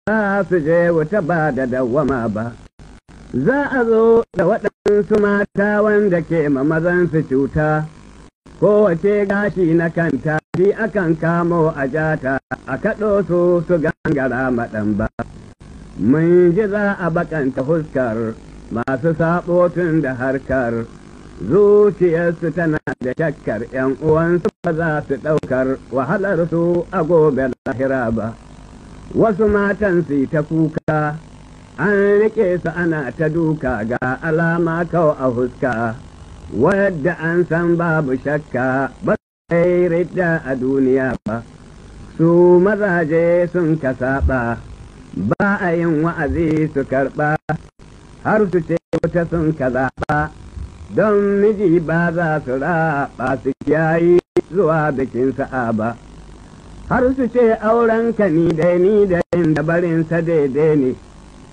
za su je wuta ba da dawwama ba. Za a zo da waɗansu mata wanda ke ma mazansu cuta, kowace gashi na kanta shi akan kamo a jata a kaɗo su gangara maɗan ba. Mun ji za a bakanta fuskar masu saɓo tun da harkar, zuciyarsu tana da shakkar ‘yan uwansu ba za su ɗaukar wahalarsu a gobe lahira ba. Wasu matan su ta kuka, an riƙe su ana ta duka ga alama kau a huska, wadda an san babu shakka ba sai ridda a duniya ba. Su mazaje sun kasaɓa, ba a yin wa'azi su karɓa, har su ce wata sun kazaɓa, don miji ba za su raɓa su kiyayi zuwa bikin sa'a ba. Har su ce aurenka ni da yin da barinsa daidai ne,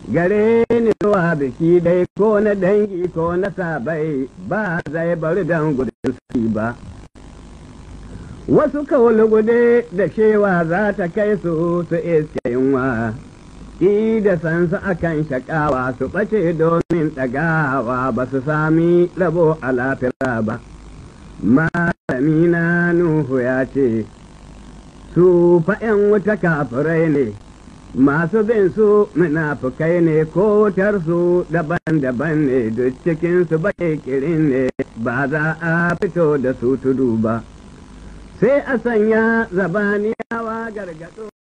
gare ni zuwa biki dai ko na dangi ko na sabai ba zai bari don gudun su ba. Wasu kawulgude da shewa za ta kai su iske yunwa, da sansu akan shakawa su ɓace domin ɗagawa ba su sami rabo a lafiya ba. Malamina Nuhu ya ce, su fa'yan wuta kafirai ne, masu bin su munafukai ne, ko wutarsu daban-daban ne, duk cikinsu baƙiƙirin ne, ba za a fito da su tudu ba. Sai a sanya zabaniyawa gargaɗo.